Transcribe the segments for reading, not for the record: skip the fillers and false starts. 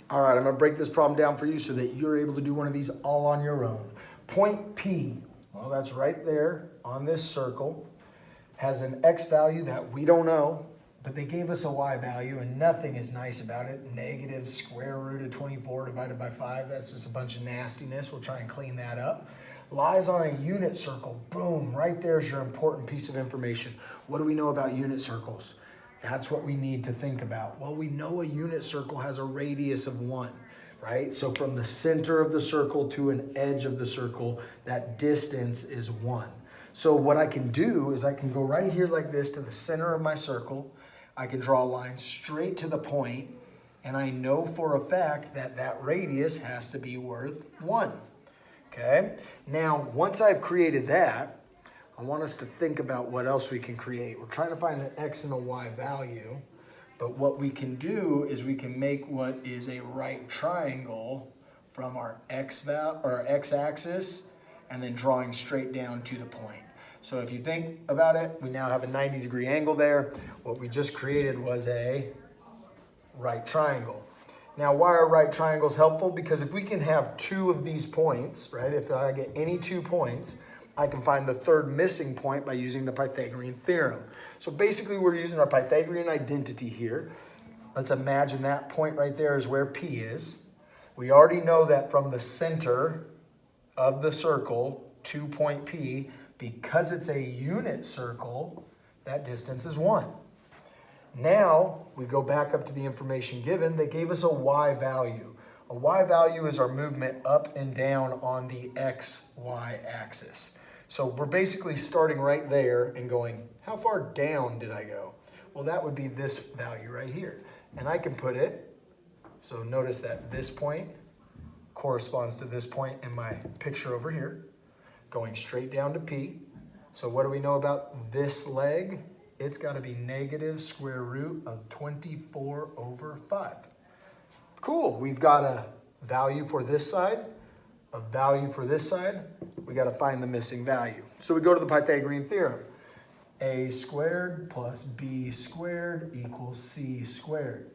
All right, I'm gonna break this problem down for you so that you're able to do one of these all on your own. Point P, well, that's right there on this circle, has an X value that we don't know, but they gave us a Y value and nothing is nice about it. Negative square root of 24 divided by 5, that's just a bunch of nastiness. We'll try and clean that up. Lies on a unit circle, boom, right there's your important piece of information. What do we know about unit circles? That's what we need to think about. Well, we know a unit circle has a radius of 1, right? So from the center of the circle to an edge of the circle, that distance is 1. So what I can do is I can go right here like this to the center of my circle. I can draw a line straight to the point, and I know for a fact that that radius has to be worth 1. Okay? Now, once I've created that, I want us to think about what else we can create. We're trying to find an X and a Y value, but what we can do is we can make what is a right triangle from our x-axis and then drawing straight down to the point. So if you think about it, we now have a 90-degree angle there. What we just created was a right triangle. Now, why are right triangles helpful? Because if we can have 2 of these points, right? If I get any 2 points, I can find the third missing point by using the Pythagorean theorem. So basically we're using our Pythagorean identity here. Let's imagine that point right there is where P is. We already know that from the center of the circle to point P, because it's a unit circle, that distance is 1. Now we go back up to the information given. They gave us a Y value. A Y value is our movement up and down on the XY axis. So we're basically starting right there and going, how far down did I go? Well, that would be this value right here. And I can put it, so notice that this point corresponds to this point in my picture over here, going straight down to P. So what do we know about this leg? It's got to be negative square root of 24 over 5. Cool, we've got a value for this side, a value for this side. We got to find the missing value. So we go to the Pythagorean theorem. A squared plus B squared equals C squared.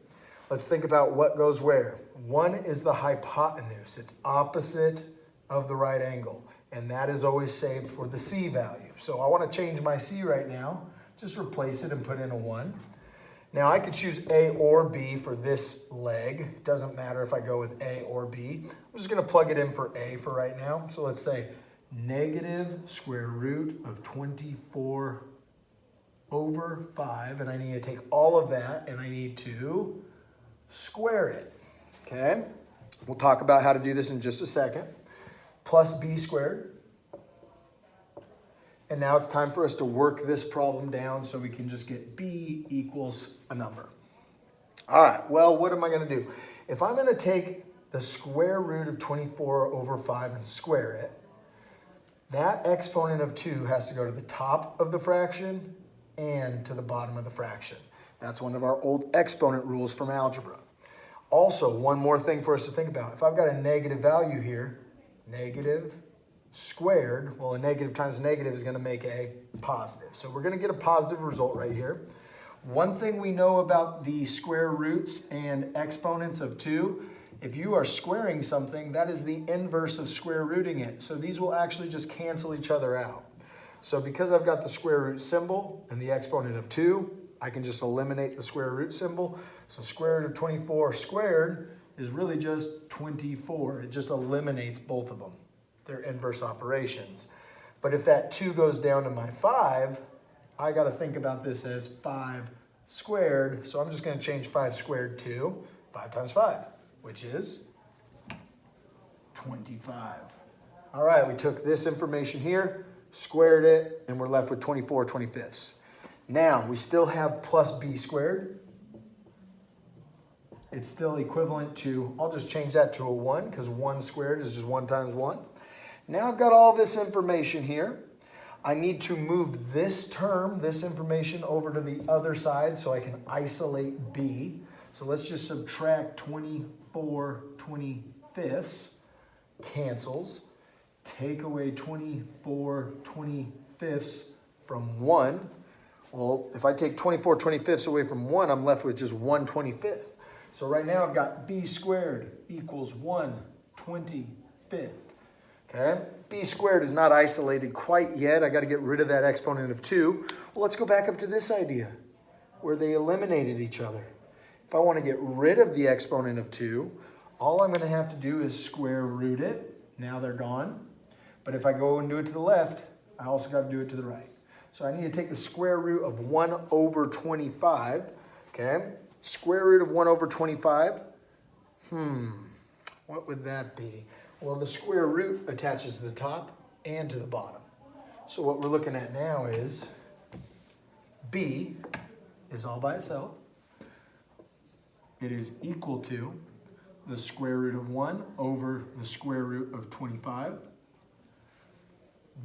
Let's think about what goes where. 1 is the hypotenuse. It's opposite of the right angle. And that is always saved for the C value. So I want to change my C right now. Just replace it and put in a 1. Now I could choose A or B for this leg. Doesn't matter if I go with A or B. I'm just going to plug it in for A for right now. So let's say negative square root of 24 over 5. And I need to take all of that and I need to square it. Okay? We'll talk about how to do this in just a second. Plus B squared. And now it's time for us to work this problem down so we can just get B equals a number. All right, well, what am I going to do? If I'm going to take the square root of 24 over 5 and square it, that exponent of 2 has to go to the top of the fraction and to the bottom of the fraction. That's one of our old exponent rules from algebra. Also, one more thing for us to think about. If I've got a negative value here, negative squared, well, a negative times a negative is going to make a positive. So we're going to get a positive result right here. One thing we know about the square roots and exponents of 2, if you are squaring something, that is the inverse of square rooting it. So these will actually just cancel each other out. So because I've got the square root symbol and the exponent of 2, I can just eliminate the square root symbol. So square root of 24 squared is really just 24. It just eliminates both of them. They're inverse operations. But if that 2 goes down to my 5, I got to think about this as 5 squared. So I'm just going to change 5 squared to 5 times 5, which is 25. All right, we took this information here, squared it, and we're left with 24 25ths. Now, we still have plus B squared. It's still equivalent to, I'll just change that to a 1 because 1 squared is just 1 times 1. Now I've got all this information here. I need to move this term, this information, over to the other side so I can isolate B. So let's just subtract 24 25ths, cancels. Take away 24 25ths from 1. Well, if I take 24 25ths away from 1, I'm left with just 1 25th. So right now I've got b squared equals 1/25. Okay, b squared is not isolated quite yet. I got to get rid of that exponent of 2. Well, let's go back up to this idea where they eliminated each other. If I want to get rid of the exponent of 2, all I'm going to have to do is square root it. Now they're gone. But if I go and do it to the left, I also got to do it to the right. So I need to take the square root of 1/25. Okay, square root of 1/25. What would that be? Well, the square root attaches to the top and to the bottom. So what we're looking at now is b is all by itself. It is equal to the square root of 1 over the square root of 25.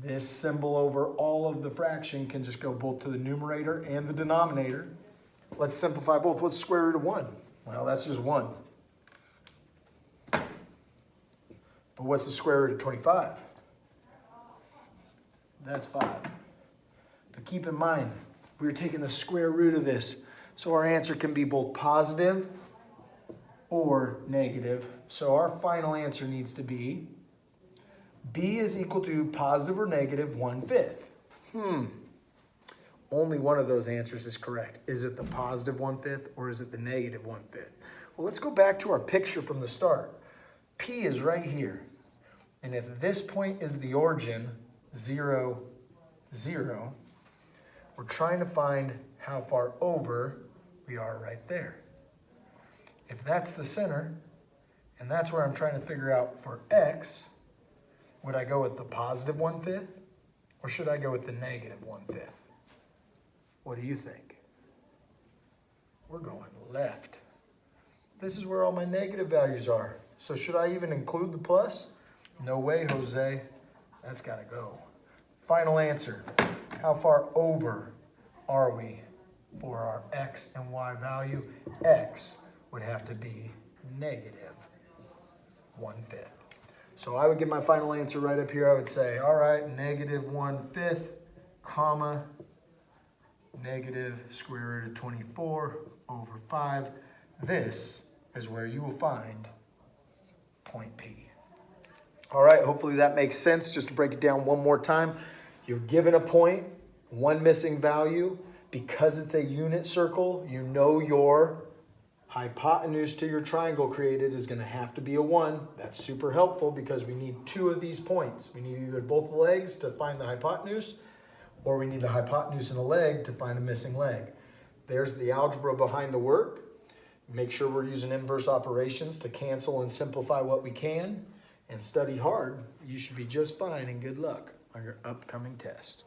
This symbol over all of the fraction can just go both to the numerator and the denominator. Let's simplify both. What's the square root of 1? Well, that's just 1. But what's the square root of 25? That's 5. But keep in mind, we're taking the square root of this. So our answer can be both positive or negative. So our final answer needs to be b is equal to positive or negative 1/5. Only one of those answers is correct. Is it the positive 1/5 or is it the negative 1/5? Well, let's go back to our picture from the start. P is right here. And if this point is the origin, 0, 0, we're trying to find how far over we are right there. If that's the center, and that's where I'm trying to figure out for x, would I go with the positive 1/5 or should I go with the negative 1/5? What do you think? We're going left. This is where all my negative values are. So should I even include the plus? No way, Jose. That's got to go. Final answer. How far over are we for our x and y value? X would have to be negative 1/5. So I would get my final answer right up here. I would say, all right, negative 1/5, comma, negative square root of 24 over 5. This is where you will find point P. All right, hopefully that makes sense. Just to break it down one more time, you're given a point, one missing value. Because it's a unit circle, you know your hypotenuse to your triangle created is going to have to be a 1. That's super helpful because we need 2 of these points. We need either both legs to find the hypotenuse, or we need a hypotenuse and a leg to find a missing leg. There's the algebra behind the work. Make sure we're using inverse operations to cancel and simplify what we can, and study hard. You should be just fine, and good luck on your upcoming test.